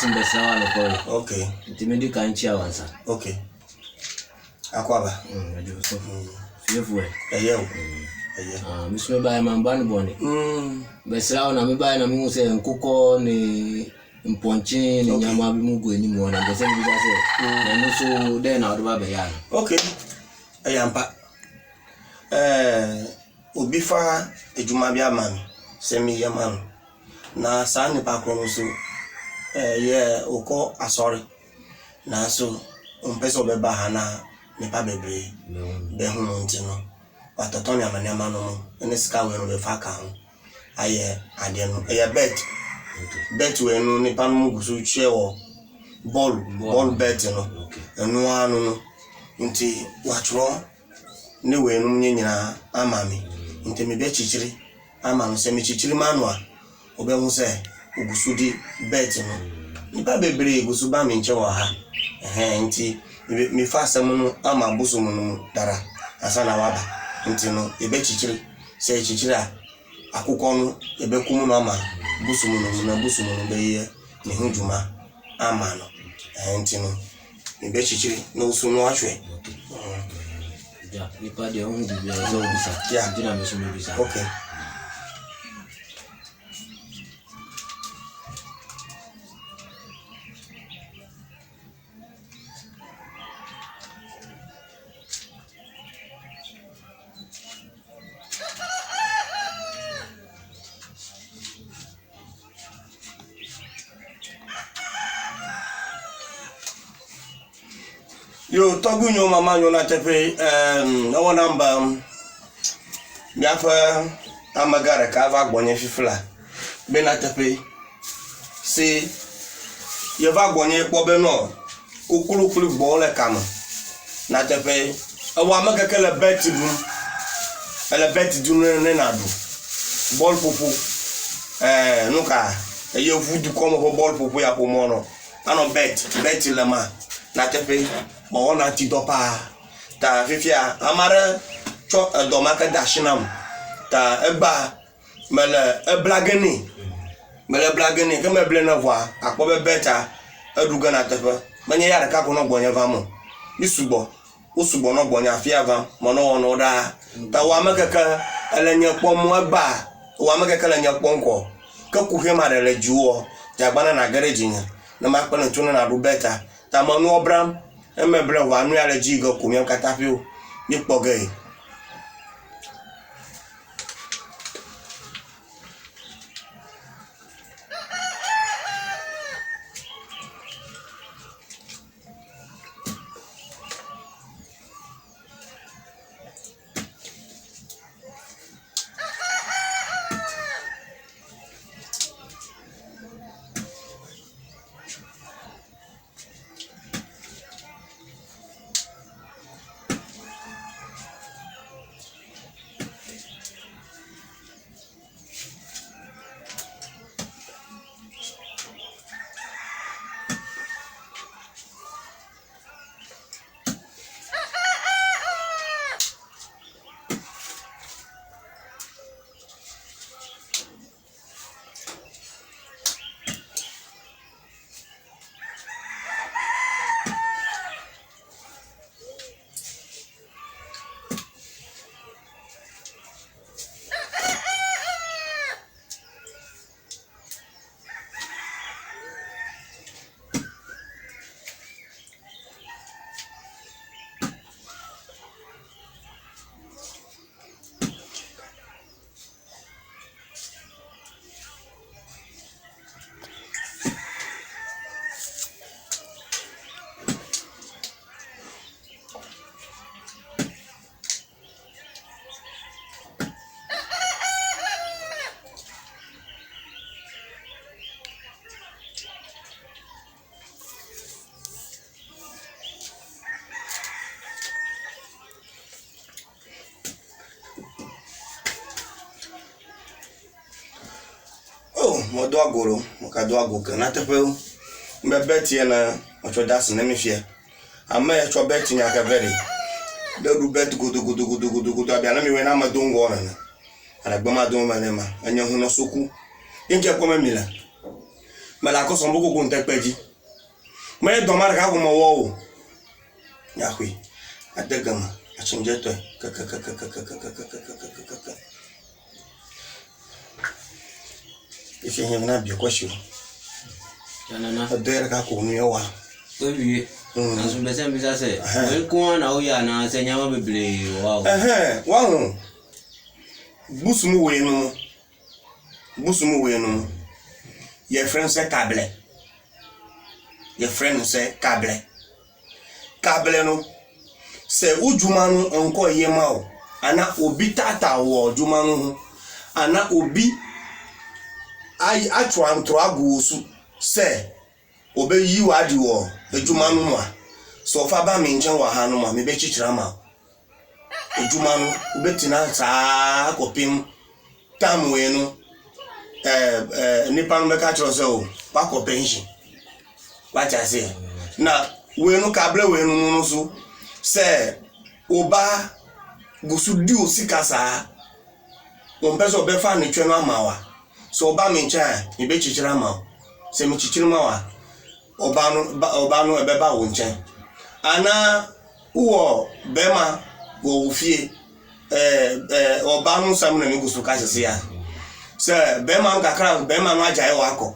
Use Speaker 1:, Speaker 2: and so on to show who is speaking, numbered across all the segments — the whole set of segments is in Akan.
Speaker 1: simbesawa no ko.
Speaker 2: Okay.
Speaker 1: Timedi kan chia wansa.
Speaker 2: Okay. Akwaba.
Speaker 1: Ajo so. Fiefu e.
Speaker 2: Eye o. Eye.
Speaker 1: Misme ba mamba no boni. Besawa na me ba na me se nkukọ ni mponchi ni nyama bi mugu eni mu na bese bi ja se. Na no so de na odo ba be ya.
Speaker 2: Okay. Ayampa. Obi fa ejuma bi amami. Semi yaman. Na sa ni pa kro so ye oko asori. Na so umpeso be ba ha na nipa bebre be hu nti no watoto ni amane amano ene sika we no be fa ka ho aye ade no e bet we no nipa no gusu hwe wo ball bet no enu anu no nti watro ne we no nyina amami nti me be chichiri ama no se me chichiri manu a obe hu se ogusu di bet no nipa bebre gusu ba me nche wo ha nti mi fa asem no ama bosom no dara asana waba nti no ebe chichiri se chichiri a akụkọ no ebe kum no ama bosom no na bosom no be ye ne huduma ama no nti no ebe chichiri no so no ahwe
Speaker 1: ja nipa de on di bia zo bisa
Speaker 2: ja
Speaker 1: dina me so me bisa.
Speaker 2: Okay. Yo togu nyo mama nyo na tepe no number biafa amagara ka va gbonye fifla be na tepe si ye va gbonye po be no kukulukulu gbo le kama na tepe awa makeke le bet du ne na du ball popo nuka ye vudu komo po ball popo ya po mono ano bet le ma na tepe mo na ti dopa ta fifia amara cho domaka dashinam ta egba mele blageni ke me ble na voa akpo beta eduga na tepe manye yara ka ko no gbonya vamo isubo usugbo no gbonya afia va mo no ono da ta wa makaka elenya pom agba wa makaka elenya ponko ka kuhwe marele juo ja gbana na garage nya na makpana tunu na du beta ta mo no obram emebre wa nu ya ji go kumia katafio ni poge. Mo do agoro mo ka do agoka na tepe mbe betie na ocho das na me fie ama e cho beti nya ka very de du bet gudu abia na me we na ma don go na ana gba ma don ma na ma anya hu no soku inje ko ma mila la ko so mboko ko ntekpeji me do ma ka ko mo wo ya kwi adagama achinje to ife hin na bi ko shi
Speaker 1: Nana.
Speaker 2: adere ka ko nu wa
Speaker 1: Obi. Na so be se bi sa se. We ko na o ya na se nyama bebre wa.
Speaker 2: Wa hu. Busumu we no. Your friend say cable. Your friend say cable. Cable no. Se ujuma no onko yema o. Ana obi tata wo ujuma no. Ana obi ai atwa antro agusu se obe yi wadi wo ejuma no ma. So fa ba me nchen wa ha no ma me be chichira ma. Ejuma no obetina saa akopim tam we no nipa no be ka chiro se o pa ko pension what I say na we no kable we no so se oba gusu di osika saa on peso be fa ni twe no amawa so oba me ncha e be chichira ma se me chichira ma wa oba no e be ba wo nchen ana uwo be ma wo fie oba no sam na me gusu ka sese ya se be ma kakra be ma no ajaye wa akọ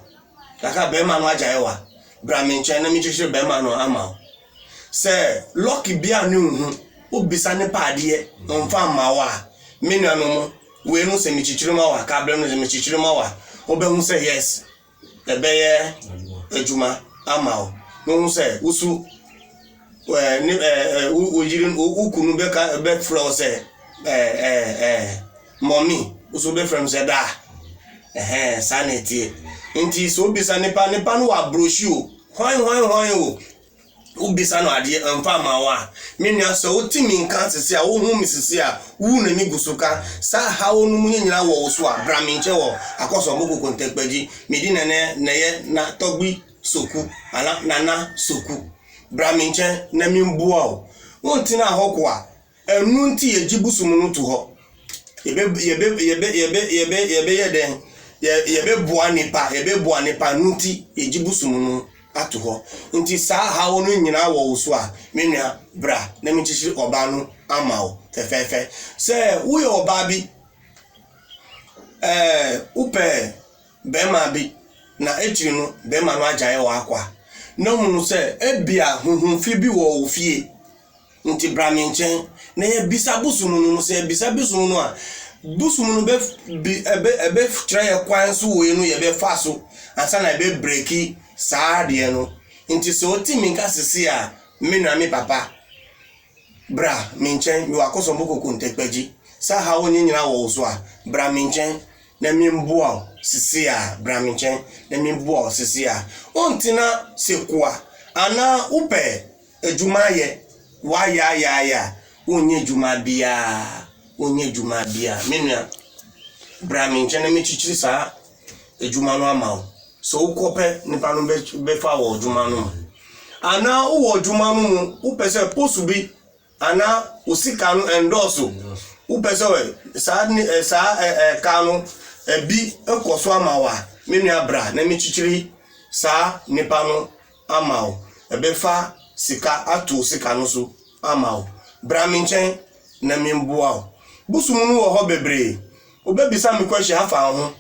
Speaker 2: kakra be ma no ajaye wa bra me nchen na me chichira be ma no ama se lucky bia ni hu obisa ne paade on fa ma wa me nanu mo we no se me chichira ma wa ka ble no se me chichira ma wa obe hu se yes e be ye ejuma ama o no hu se usu ni ojirin ukunu be flow se mommy usu be from se da sanity nti so bisa nipa no wa brochure hwan o ubisa no ade amfa ma wa menia so otimi nka sese a wo hu misisi a wu na mi gusuka sa ha wonu mu nyina wo so a braminche wo akoso mboko kontekpaji medina na ye na togbi soku ala nana soku braminche na mi mbuo o wonti na hokwa enu nti yejibusum no to ho yebe bua nipa nti yejibusum no ato ho nti saa ha wonu nyina wo so a menua bra na mi chichi oba no ama o fefefe se wo ye oba bi upe bema bi na etiri no bema no ajaye wa akwa na mu se ebia hunhunfi bi wo ofie nti bra mi nchen na ye bisa busum no se bisa busum no a busum no be ebe tra ye kwan so wo enu ye be fa so asa na be breaki saa de no nti so otimi nka sisi a menua mi papa bra mi nchen mi wakoso mboko kontekpaji sa ha woni nyina wo so a bra mi nchen na mi mboa sisi a bra mi nchen na mi mboa sisi a ontina sekua ana upe ejuma ye wa ya onye juma bia menua bra mi nchen na mi chichiri saa ejuma no ama so ukope nipa no be fa wo juma no ana wo juma no upese posu bi ana usika no endorso upese we sa kanu bi ekoso amawa menu abra na mechichiri sa nipa no amawo ebe fa sika atu sika no so amawo bra minchen na memboa busumu no wo ho bebre obebisa me kwashi hafa ho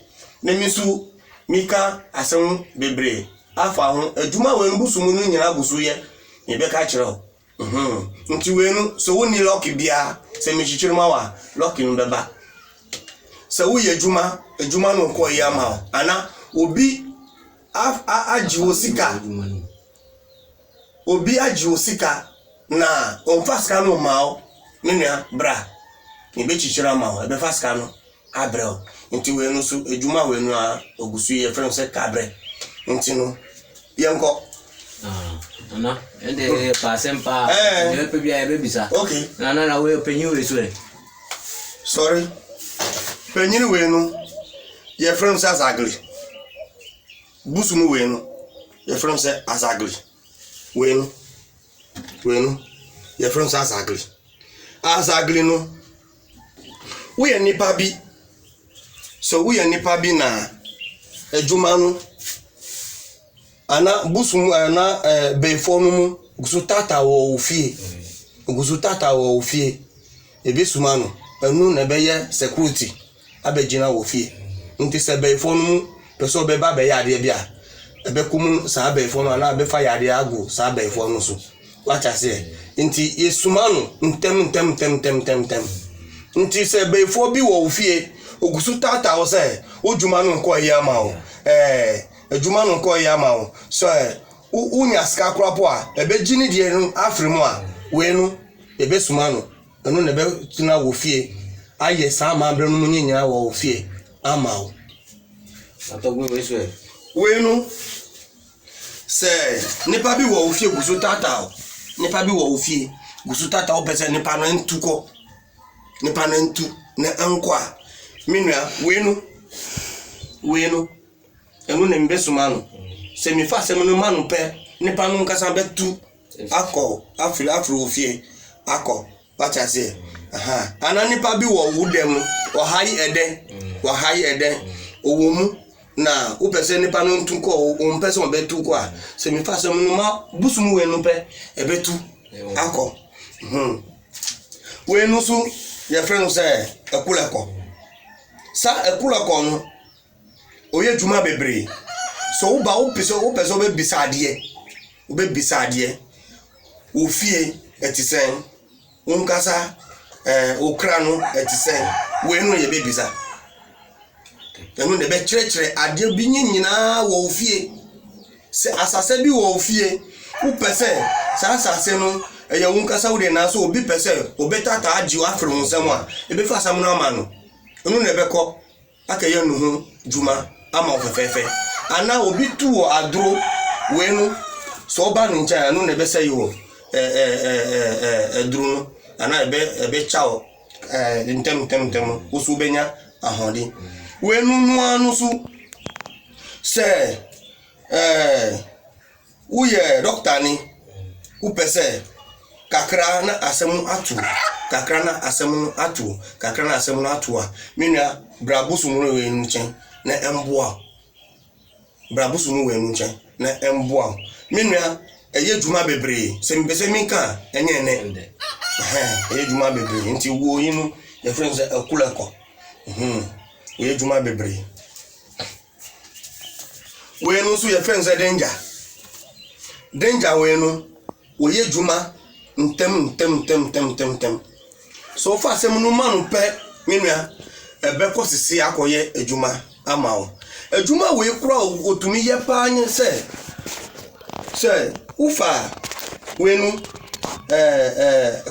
Speaker 2: na misu mika asem bebre afa ho adwuma we busumu no nyina gusu ye ebe ka kire nti we no so woni lucky bia se mechichiri mawa lucky no beba se wo ye adwuma no ko ye ama ana obi ajiwo sika na onfaska no mao menua bra ni be chichira mao ebe faska no abrel nti we no so adwuma we no a ogusu ye friend se kabre nti no yenko
Speaker 1: ana ende pasempa ne pe bia ebe bisa
Speaker 2: okay
Speaker 1: na we penyu we so
Speaker 2: sorry penyu we no ye friend se asagli busumu we no ye friend se asagli we no ye friend se asagli no we nipa bi so we nipa bi na adwuma no ana busum ana befo mu gusu tata wo ofie gusu tata wo ofie ebe suma no enu na be ye security abegina wo ofie nti se befo mu peso be ba be ya ade bia ebe kum sa befo no ana be fa ya ade ago sa befo no so wacha se nti yesuma no ntem nti se befo bi wo ofie ogusu tata wo se ojuma no nko ya ma o ejuma no nko ya ma o so unya ska krapo a ebe gini die no afrimu a we no ebe suma no enu na be tina wo fie aye sa ma bre no nyanya wo fie ama o
Speaker 1: atogwe we so
Speaker 2: we no se nipa bi wo fie gusu tata o nipa bi wo fie gusu tata o pese nipa no ntuko nipa no ntu na anko a minua we no enu na mbe suma no se mi fa se no manu pe nipa no nkasa betu akọ afro ofie akọ wacha se ana nipa bi wo wudem wo hai ede owomu na o pese nipa no ntu ko o pese o betu ko a se mi fa se no ma busumu we no pe e betu akọ we no so ye friend say ekuleko sa ekuleko no oye juma bebre so uba o pese be bisade ofie etisen unkasa okra no etisen we no ye be bisa enu ne be kire ade bi nyina wo ofie se asase bi wo ofie u pese sa asase no eye unkasa wo de na so obi pese obetata agi afre nsem a ebe fa asam no ama no enu ne be ko akaye no hu juma ama ofefefe ana obi tuo adro we no so ba no ncha no ne be say yo adro no ana ebe chao ntem usu benya ahodi we no anu su se uye doctor ni upese kakra na asem atu a menua brabusu no we nchen na emboa brabusu no we nchen na emboa menua eye juma bebre se mpese minka enye ne eye juma bebre nti wo yinu ye friends akulako eye juma bebre we no so ye friends danger we no wo ye juma ntem so far se mu manu pe menua ebe ko sisi akoye ejuma ama o ejuma we kura otumi ye pa anye se ufa wenu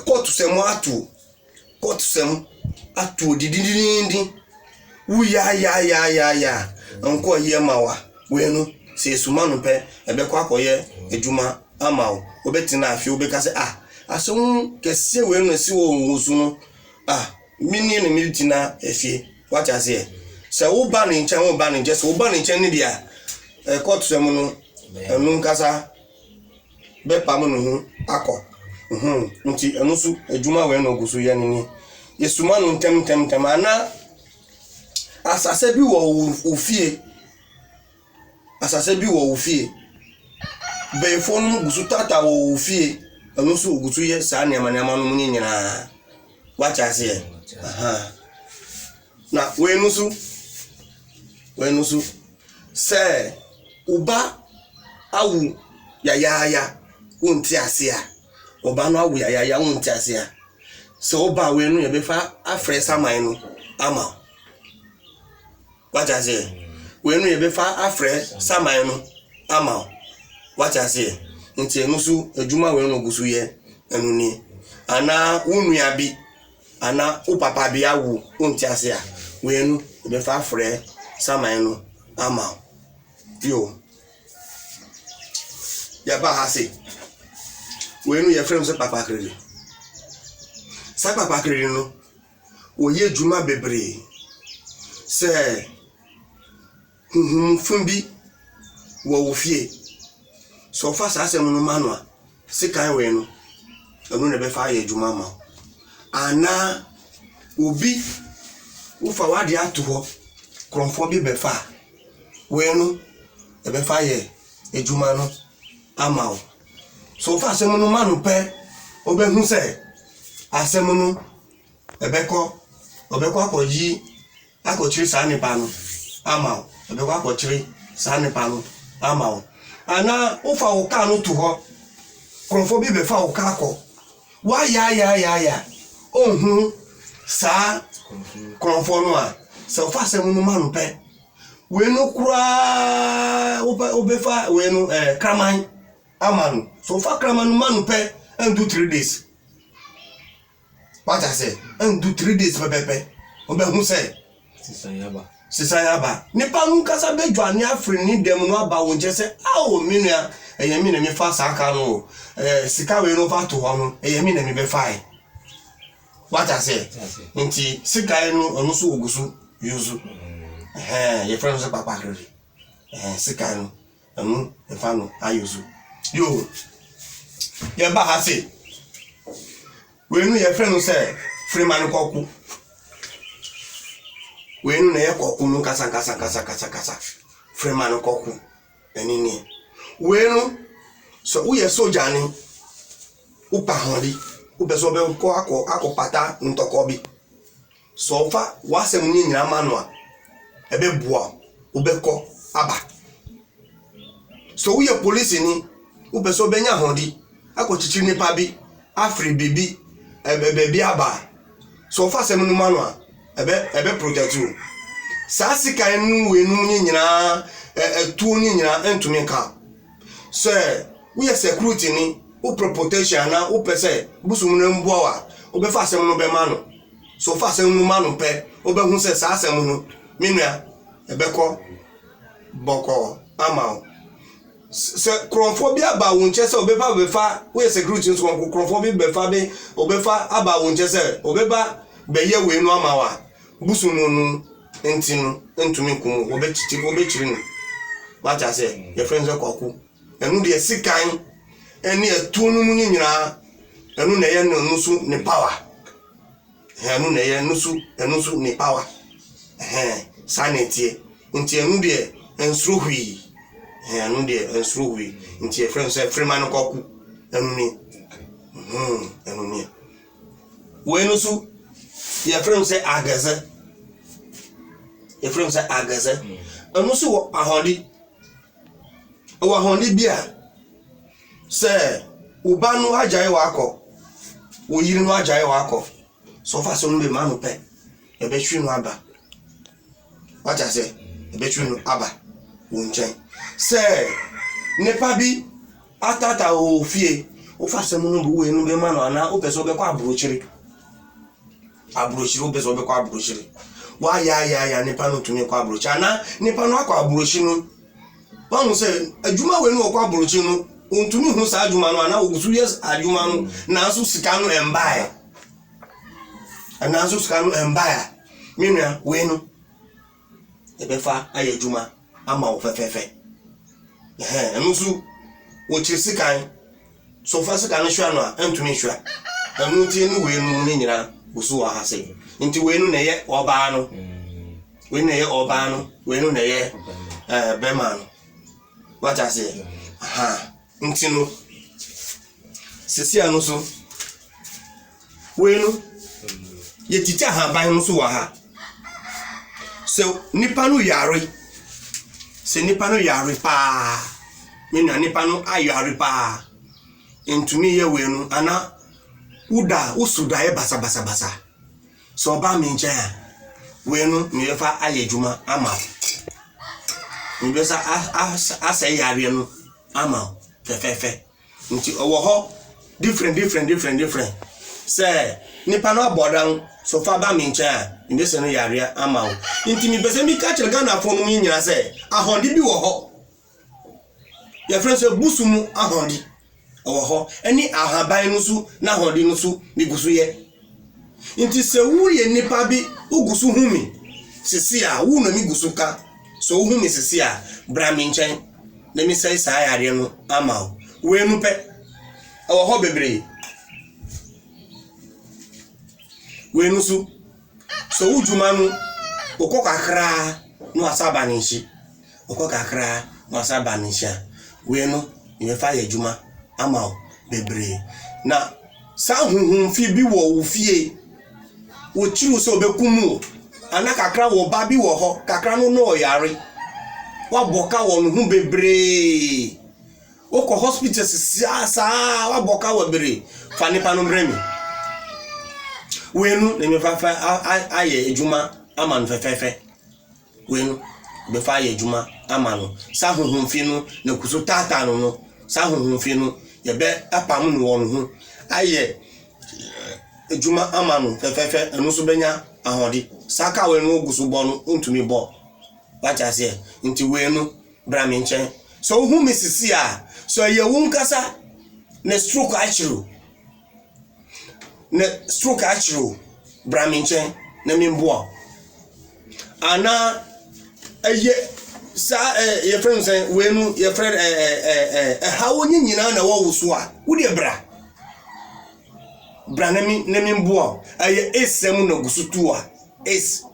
Speaker 2: kotu semu atu dididindi ya anko ye mawa wenu se sumanu pe ebe ko akoye ejuma ama o obetina afi obeka se asun kese wenu si wo nwosu no mini ne militina efie wacha se wo ba ni nche se wo ba ni nche ni dia kotu semu no enu nkasa be pam no hu akọ nti enusu ejuma we no gusu ye ni yesuma no ntem ana asase bi wo ofie be fonu gusu tata wo ofie enusu gusu ye sa niama no nyina wacha se na we nusu se uba awu ya wonti ase a oba no awu ya wonti ase a so oba we no ye be fa afre saman no ama wacha se we no ye be fa afre saman no ama wacha se nti enusu ejuma we no gusu ye enu ni ana unua bi ana upapa bi awu wonti ase a we no ye be fa afre saman no ama yo ya ba hase wenu ya frem se papa kredi sa papa kredi no oye juma bebre se fumbi wo fie so fa sa asem no manua se kan wenu anu ne be fa ya juma ma ana obi ufa wade ato ho kromfo bi be fa wenu e be fa ye ejuma no ama wo so fa asem no manu pe obehu se asem no ebeko akoji akochiri sa nipa no ama wo ebeko akochiri sa nipa no ama wo ana ufa wo ka no to ho krofo bi be fa wo ka akọ wa ya ohun sa krofo no a so fa asem no manu pe we no kura obefa we no kraman amanu so fa kraman manu pe and do 3 days what I say and do 3 days pepepe obehu say sisayaba nipa nu kasa bedwa ne afri ni dem no aba wo nche say awo minu ya eyemi na mi fa saka no sika we no fa to ho no eyemi na mi be fa what I say nti sika no onu so ogusu yuzu your friends are papa really. Sikano, the fan ayuzu. You, your bahasi. When your friend say, Freeman Koku. When you koku kasa. Freeman Koku. And in here. When so we are so jani. Upa hondi. Ubesobe ako pata ntokobi. So far, wase muni nyamanwa. Ebe bua ubeko aba so we police ni ubeso benya hondi akochichi nipa bi afri bibi ebe bi aba so fa sem no manu a ebe protect you sa sika enu we nu nyina tu nyina entumi ka so we security ni u protection na u pese busum na mbuo a obe fa sem no be manu so fa sem no manu pe obe hu se sa sem no minua ebeko boko ama se kronfobia ba wonche se obeba befa we security nso kronfobia befa be obefa aba wonche se obeba beye we nu ama wa busunu nu entinu entumi kumu obechiri nu what I say your friends koku enu de sikan eni etunu mu nyina enu na ye nusu ni power enu na ye nusu ni power sanity nti enu de ensuro hwi enu de ensuro hwi nti e friend say Freeman Koku enu ni we no so your friend say agaze enu so wo ahondi bia say ubanu ajaye wako wo yiri no ajaye wako so fa so no be manu pe e be twi no aba what I say between aba wonchen say nepa bi atata o fie o fa se mu no we no be manu ana o peso be kwa abrochiri o peso be kwa abrochiri wa ya nepa no tumi kwa abrochi ana nepa no akwa abrochi no won say adwuma we no kwa abrochi no ontumi hu sa adwuma no ana ogusu yes adwuma no na so sika no embae ana so sika no embae minua we no ebefa ayejuma ama ofefefe enusu wo chisikan so fa sika no hwa no a entumi hwa enu ti ni we nu ni nyina busu wa hase nti we nu na ye oba no we na ye oba no we nu na ye bema no what I say nti no sisi anu so we nu ye tita ha ban no so wa ha so nipa no yare se nipa no yare pa nyina nipa no ayare pa entumi ye we no ana usuda ye basa so ba mi nche we no mi fa ayejuma ama mi be sa asa yare no ama fefefe nti owo ho different say nipa no abodan so fa ba mi nche inde se no yare ama o nti mi be se mi ka kire Ghana fo no mi nyina say ahondi bi wo ho ya friend say busumu ahondi wo ho eni ahaban no su na ahondi no su mi gusu ye nti se wu ye nipa bi ugusu humi sisi a wu no mi gusu ka so humi sisi a bra mi nche na mi say sa yare no ama o we nu pe wo ho bebre we nu su so ujuma nu okokakra no asaba nshi okokakra no asaba nshi we no ye fa ye adwuma ama wo bebre na sa huhum fi bi wo fie wo chiru so obekumu ana kakra wo ba bi wo ho kakra no no yare wa boka wo no hu bebre wo ko hospital sa wa boka wo bebre fa nipa no bremi we no ne me fa aye adwuma ama no fefefe we no be fa aye adwuma ama no sa huhum fi no na kuso tata no sa huhum fi no ye be apam no wo no hu aye adwuma ama no fefefe eno so benya ahodi saka we no oguso bo no ntumi bo wacha se nti we no bra me nchen so hu misisi a so ye won kasa na stroke achiro bra me nchen na me mbo ana eye sa ye friend say we no ye friend ha wonyi nyina na wo wuso a wo de bra na me mbo eye esem na gusu tuwa es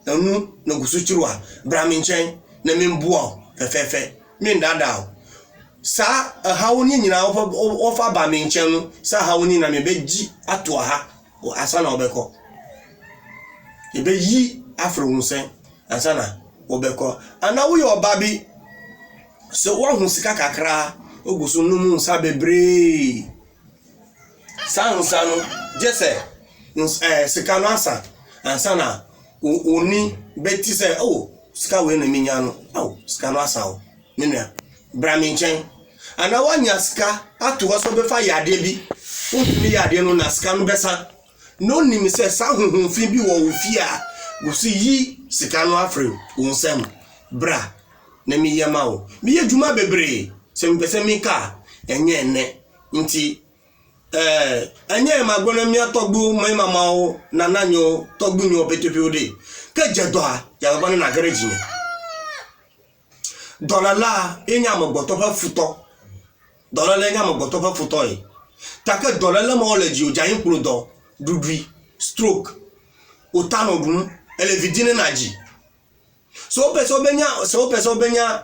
Speaker 2: anu na gusu chirwa bra me nchen na me mbo fefefe me ndada sa ha woni nyina wo fa ba me nchen no sa ha woni na me beji ato ha asa na obeko e be yi afro hunsen asa na obeko ana wo yo ba bi so wo hu sika kakra ogusu numu sa bebre sa no jese sika no asa na oni beti se sika we na minya no sika no asa o menua bra me nchen ana wanya sika ato so be fa yade bi ontumi yade no na sika no besa no nimi se sa huhun fi bi wo fi a wo si yi sika no afre wonsem bra na mi yama o mi ye djuma bebre se mi pese mi ka enye ne nti enye ma gbona mi atogbu mai mama o na nanyo togbu nyo petepe ode ke jedo a ya ba na garage ni dolala enya mo gboto fa futo dolala enya mo gboto fa futo yi take dolala mo le ji o jayin prodo dudui stroke otano gun ele vidine naji so peso benya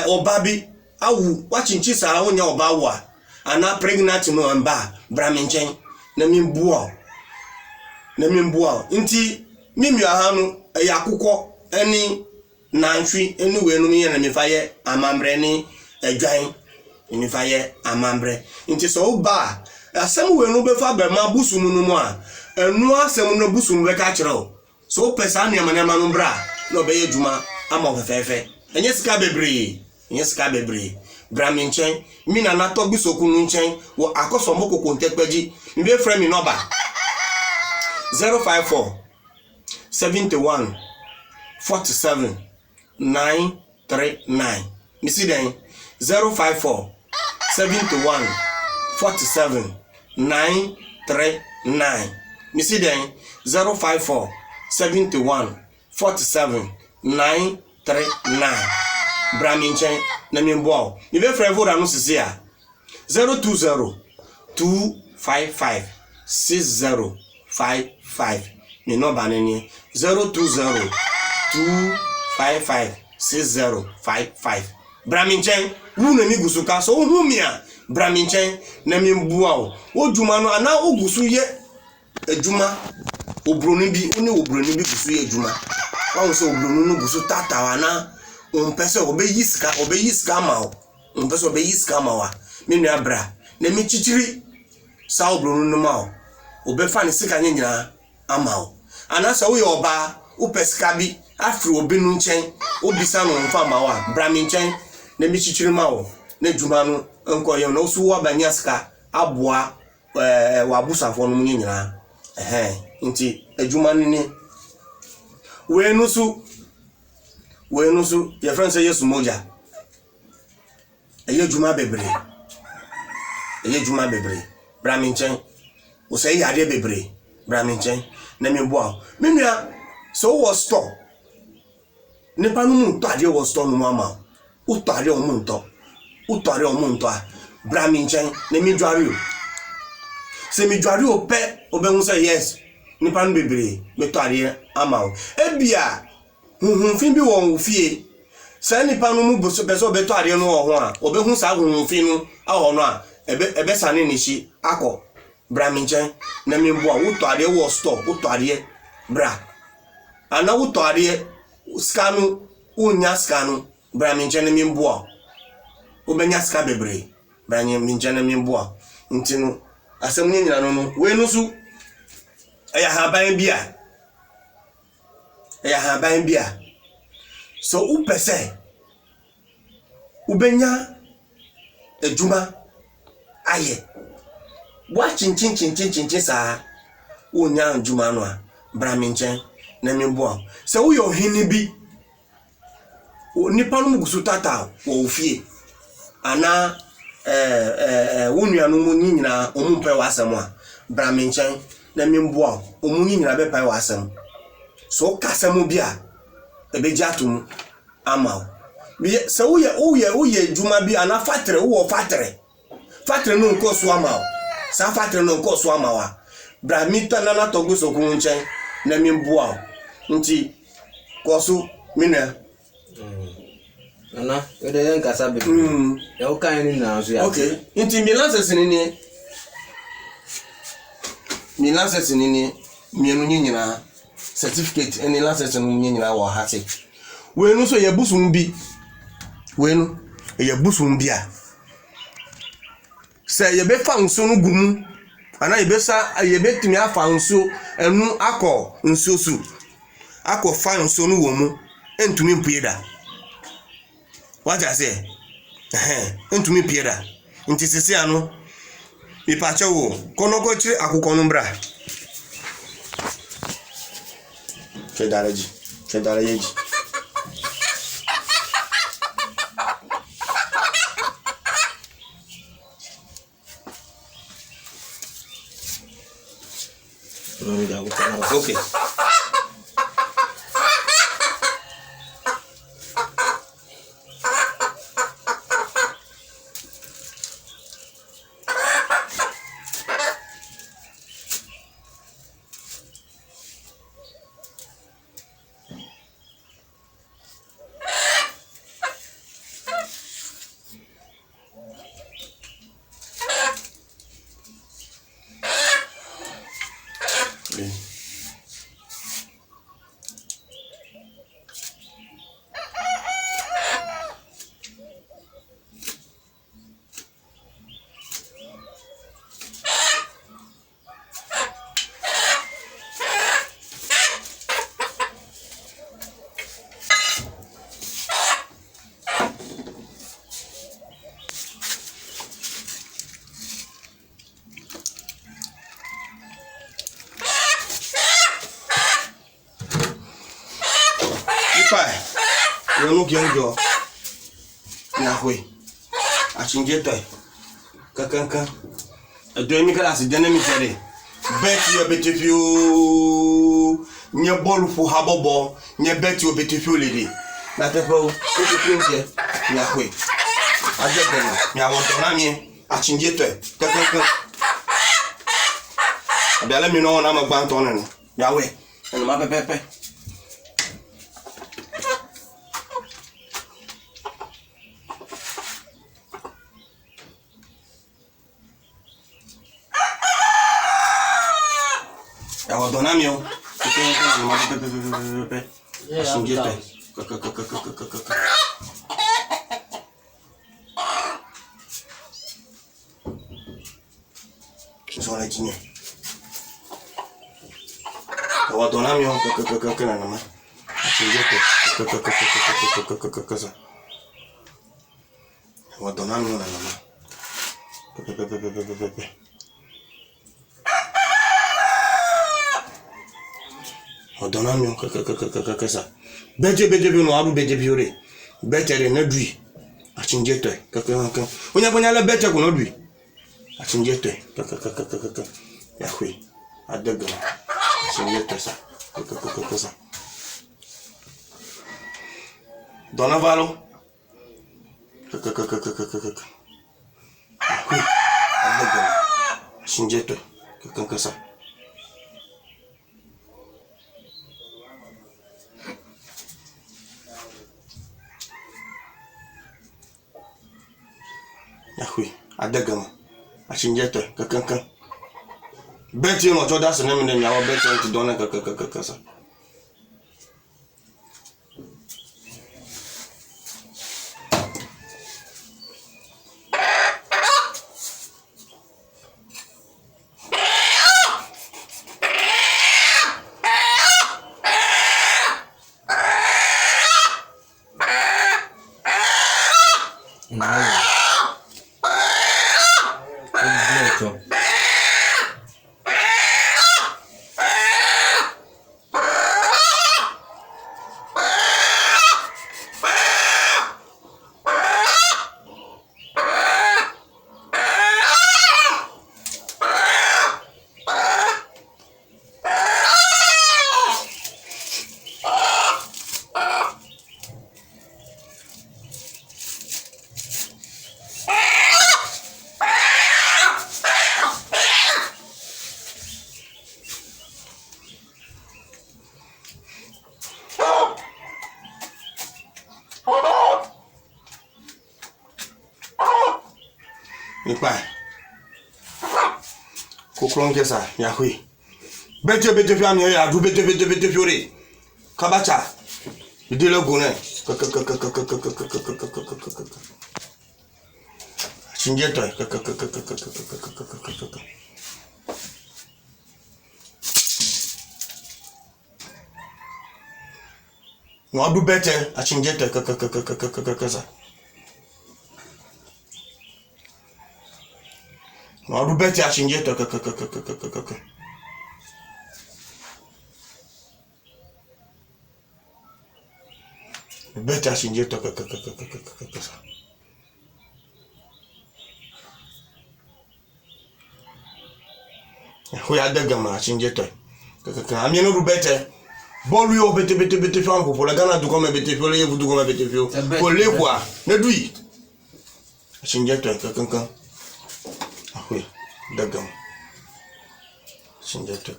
Speaker 2: obabi awu wachinchi sa onya obawa ana pregnant no mba bramenchen na mimbuo nti mimi ahanu yakukọ eni nanhwi eni wenu mi na mifaye amambre ni adwan mifaye amambre nti so ba asem wenu be fa be ma busu nu mu a enu asem no busu mu be ka kire so pesa na ma no bra no be yeduma ama fefefe enye sika bebre bramenchen mi na to bisoku nu nchen wo akoso mokoko ntekpaji mi be frame mi number 054 71 47 939 mi si den 054 71 47 939 mi si den 054 71 47 939 bramenchen na mi mbo mi be frame voda no sisi a 020 255 6055 mi no ba nani 020 255 6055 bramenchen wu na mi gusuka so hu mi a bramenchen na mi mbuwa o djuma no ana ogusu ye adjuma obroni bi oni obroni bi gusu ye adjuma wa so obroni no gusu tatawa na pese obeyi ska ma o pese obeyi ska ma wa me nua bra na mi chichiri sa obronu no ma o obefa ni sika nyina ama o ana sa wo ye oba wo pesika bi afri obinu nchen obisa no mfa ma wa bra mi nchen na mi chichiri ma o na djuma no enko ye no so wa banya ska aboa wa busafo no nyina nti adjuma ni we no so your friend say yes moja eye djuma bebre bra mi nchen o say yade bebre bra mi nchen na mi bo me nua so wo store nipa no mu to ade wo store no mama o to ade o mu nto bra mi nchen na mi dware o se mi dware o pe o be hu say yes nipa no bebre me to ade ama o ebia fin bi won fie Sa nipa no mu beso beto ade no ho a obehu sa ahunfi no a no a ebe sane ni shi akọ bra mi nchen na mi mbo a wuto ade wo store wuto ade bra ana wuto ade skanu unya skanu bra mi nchen na mi mbo a obenya ska bebre bra mi nchen na mi mbo a ntinu asem ni nyina no we no su eya haban bia so upese ubenya ejuma aye wa chinchin sa unya ejuma no a bra mi nchen na mi mbo se wo yo hini bi nipa no mugusu tata wo ofie ana wonua no mu nyina omumpe wasem a bra mi nchen na mi mbo omu nyina be pai wasem so kasem bia ebeji atum ama se uye juma bi ana fatre wo fatre no nko so ama sa fatre no nko so ama wa bra mi tana na togo so kun nchen na mi mbo nti koso mina
Speaker 1: ana ede nkasa be ya o kan ni na so ya
Speaker 2: okay nti mi lances ni mienu nyina certificate any license no nyina wo ha se we no so ye busum bi a se ye be fa nso no gumu ana ye be sa ye betimi afa nso enu akọ nso su akọ fa nso no wo mu entumi mpueda what I say entumi pieda nti sisi anu mi pa chewo kono ko chire akụkọ no bra Fedaraji. Okay. Yonu genjo na hwe achinje toy kakanka do mi kala se dene mi fere bet yo betefiu nye bolu fu habobo nye bet yo betefiu lele na tepo ko pinje na hwe aje dene mi awon to na mi achinje toy kakanka abia mi no na magba to na ni yawe eno ma pepepe Donamio, Odonamio kaka beje no abu beje biore betere na dui achinjeto kaka onya bonya la bete ko no dui achinjeto kaka ya hwe adaga achinjeto sa kaka donavalo kaka adaga achinjeto kaka sa Yahui, Adagama, Achinjeta, Kakanka. Bet you know, that's the name in our bet to Donna Kakasa. Nipa Kokron Kesa, Yahui. Better family, I do better fury. Kabacha, the dealer gone. Chinjeta. No, do better. I Chinjeta. No, do better. I Chinjeta. Better Chinjeta. We are the Gama Chinjeta. I mean, no better. Bon, you better fan pour la Ghana to come a bit if you do come a bit if you pour les bois. Ne do Chinjeta. Oui, the Gama Chinjeta.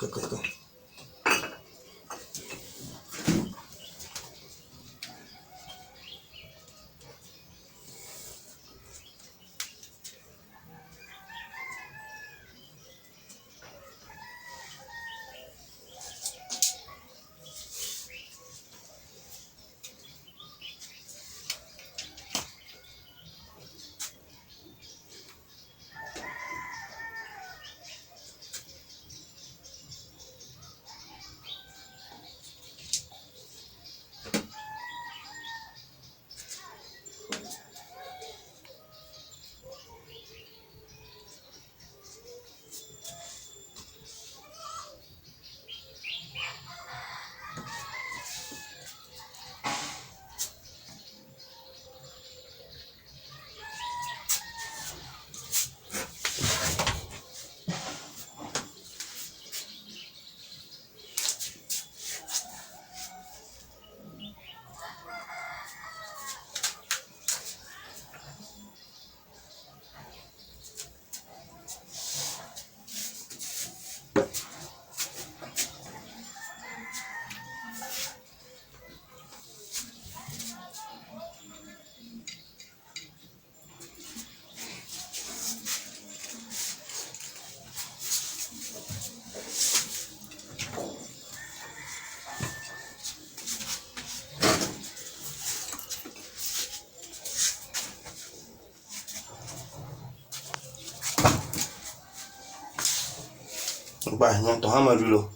Speaker 2: Bah, non, t'as un malulo.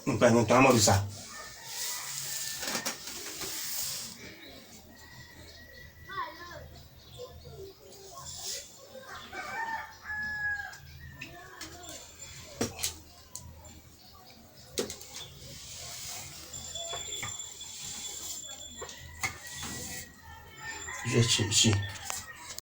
Speaker 2: Bah, non, t'as un malulo ça. Je suis ici.